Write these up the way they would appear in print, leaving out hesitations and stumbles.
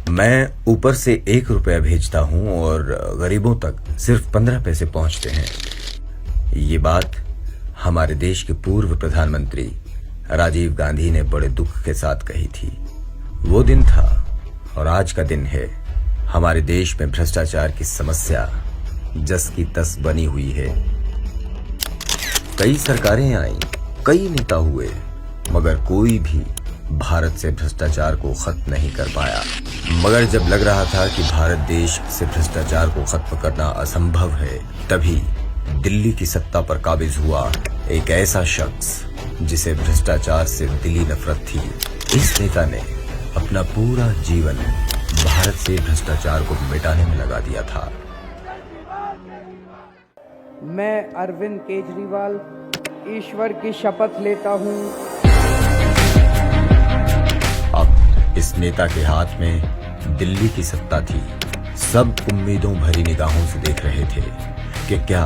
मैं ऊपर से 1 रुपया भेजता हूं और गरीबों तक सिर्फ 15 पैसे पहुंचते हैं। ये बात हमारे देश के पूर्व प्रधानमंत्री राजीव गांधी ने बड़े दुख के साथ कही थी। वो दिन था और आज का दिन है। हमारे देश में भ्रष्टाचार की समस्या जस की तस बनी हुई है। कई सरकारें आईं, कई नेता हुए, मगर कोई भी भारत से भ्रष्टाचार को खत्म नहीं कर पाया। मगर जब लग रहा था कि भारत देश से भ्रष्टाचार को खत्म करना असंभव है, तभी दिल्ली की सत्ता पर काबिज हुआ एक ऐसा शख्स जिसे भ्रष्टाचार से दिली नफरत थी। इस नेता ने अपना पूरा जीवन भारत से भ्रष्टाचार को मिटाने में लगा दिया था। मैं अरविंद केजरीवाल ईश्वर की शपथ लेता हूं। अब इस नेता के हाथ में दिल्ली की सत्ता थी। सब उम्मीदों भरी निगाहों से देख रहे थे कि क्या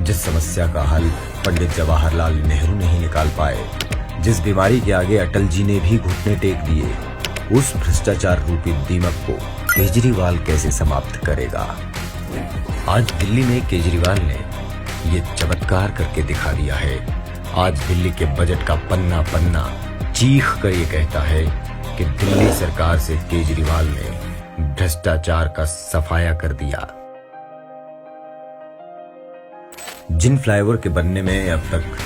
जिस समस्या का हल पंडित जवाहरलाल नेहरू नहीं निकाल पाए, जिस बीमारी के आगे अटल जी ने भी घुटने टेक दिए, उस भ्रष्टाचार रूपी दीमक को केजरीवाल कैसे समाप्त करेगा। आज दिल्ली में केजरीवाल ने ये चमत्कार करके दिखा दिया है। आज दिल्ली के बजट का पन्ना पन्ना चीख कर ये कहता है कि दिल्ली सरकार से केजरीवाल ने भ्रष्टाचार का सफाया कर दिया। जिन फ्लाईओवर के बनने में अब तक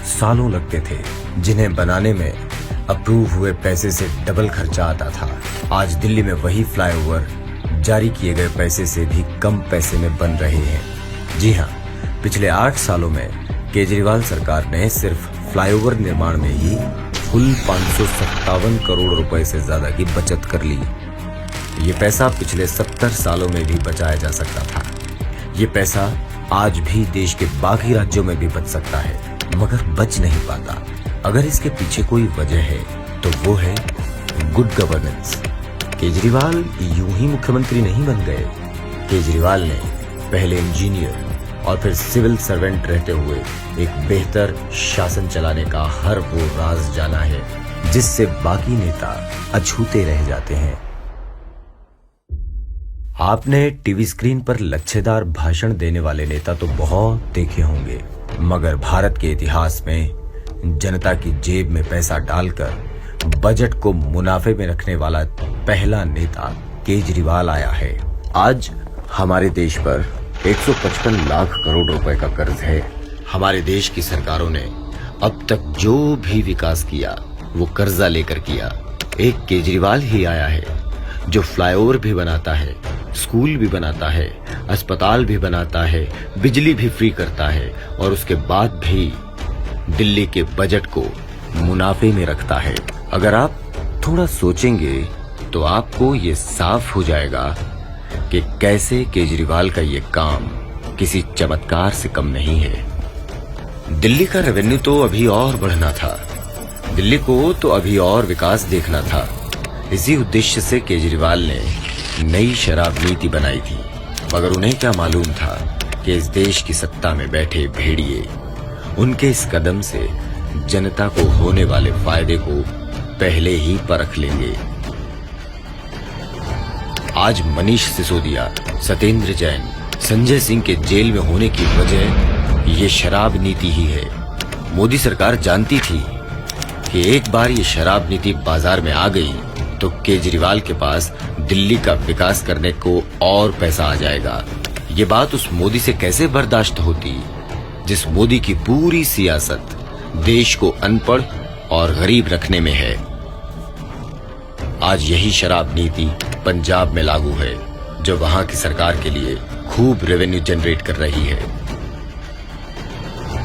सालों लगते थे, जिन्हें बनाने में अप्रूव हुए पैसे से डबल खर्चा आता था, आज दिल्ली में वही फ्लाईओवर जारी किए गए पैसे से भी कम पैसे में बन रहे हैं। जी हाँ, पिछले 8 सालों में केजरीवाल सरकार ने सिर्फ फ्लाईओवर निर्माण में ही कुल 557 करोड़ रुपए से ज्यादा की बचत कर ली। ये पैसा पिछले 70 सालों में भी बचाया जा सकता था। ये पैसा आज भी देश के बाकी राज्यों में भी बच सकता है, मगर बच नहीं पाता। अगर इसके पीछे कोई वजह है तो वो है गुड गवर्नेंस। केजरीवाल यूं ही मुख्यमंत्री नहीं बन गए। केजरीवाल ने पहले इंजीनियर और फिर सिविल सर्वेंट रहते हुए एक बेहतर शासन चलाने का हर वो राज जाना है जिससे बाकी नेता अछूते रह जाते हैं। आपने टीवी स्क्रीन पर लच्छेदार भाषण देने वाले नेता तो बहुत देखे होंगे, मगर भारत के इतिहास में जनता की जेब में पैसा डालकर बजट को मुनाफे में रखने वाला पहला नेता केजरीवाल आया है। आज हमारे देश पर 155 लाख करोड़ रुपए का कर्ज है। हमारे देश की सरकारों ने अब तक जो भी विकास किया वो कर्जा लेकर किया। एक केजरीवाल ही आया है जो फ्लाईओवर भी बनाता है, स्कूल भी बनाता है, अस्पताल भी बनाता है, बिजली भी फ्री करता है और उसके बाद भी दिल्ली के बजट को मुनाफे में रखता है। अगर आप थोड़ा सोचेंगे तो आपको ये साफ हो जाएगा कि कैसे केजरीवाल का ये काम किसी चमत्कार से कम नहीं है। दिल्ली का रेवेन्यू तो अभी और बढ़ना था, दिल्ली को तो अभी और विकास देखना था। इसी उद्देश्य से केजरीवाल ने नई शराब नीति बनाई थी, मगर उन्हें क्या मालूम था कि इस देश की सत्ता में बैठे भेड़िए उनके इस कदम से जनता को होने वाले फायदे को पहले ही परख लेंगे। आज मनीष सिसोदिया, सत्येंद्र जैन, संजय सिंह के जेल में होने की वजह ये शराब नीति ही है। मोदी सरकार जानती थी कि एक बार ये शराब नीति बाजार में आ गई तो केजरीवाल के पास दिल्ली का विकास करने को और पैसा आ जाएगा। ये बात उस मोदी से कैसे बर्दाश्त होती जिस मोदी की पूरी सियासत देश को अनपढ़ और गरीब रखने में है। आज यही शराब नीति पंजाब में लागू है, जो वहां की सरकार के लिए खूब रेवेन्यू जनरेट कर रही है।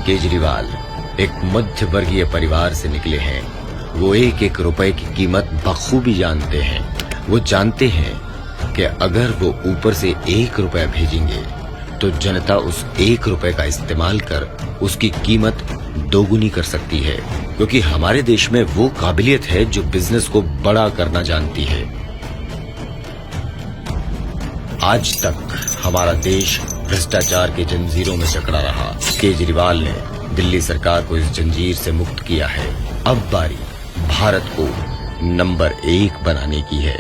केजरीवाल एक मध्य वर्गीय परिवार से निकले हैं। वो 1-1 रुपए की कीमत बखूबी जानते हैं। वो जानते हैं कि अगर वो ऊपर से 1 रुपया भेजेंगे तो जनता उस 1 रुपए का इस्तेमाल कर उसकी कीमत दोगुनी कर सकती है, क्योंकि हमारे देश में वो काबिलियत है जो बिजनेस को बड़ा करना जानती है। आज तक हमारा देश भ्रष्टाचार के जंजीरों में जकड़ा रहा। केजरीवाल ने दिल्ली सरकार को इस जंजीर से मुक्त किया है। अब बारी भारत को नंबर 1 बनाने की है।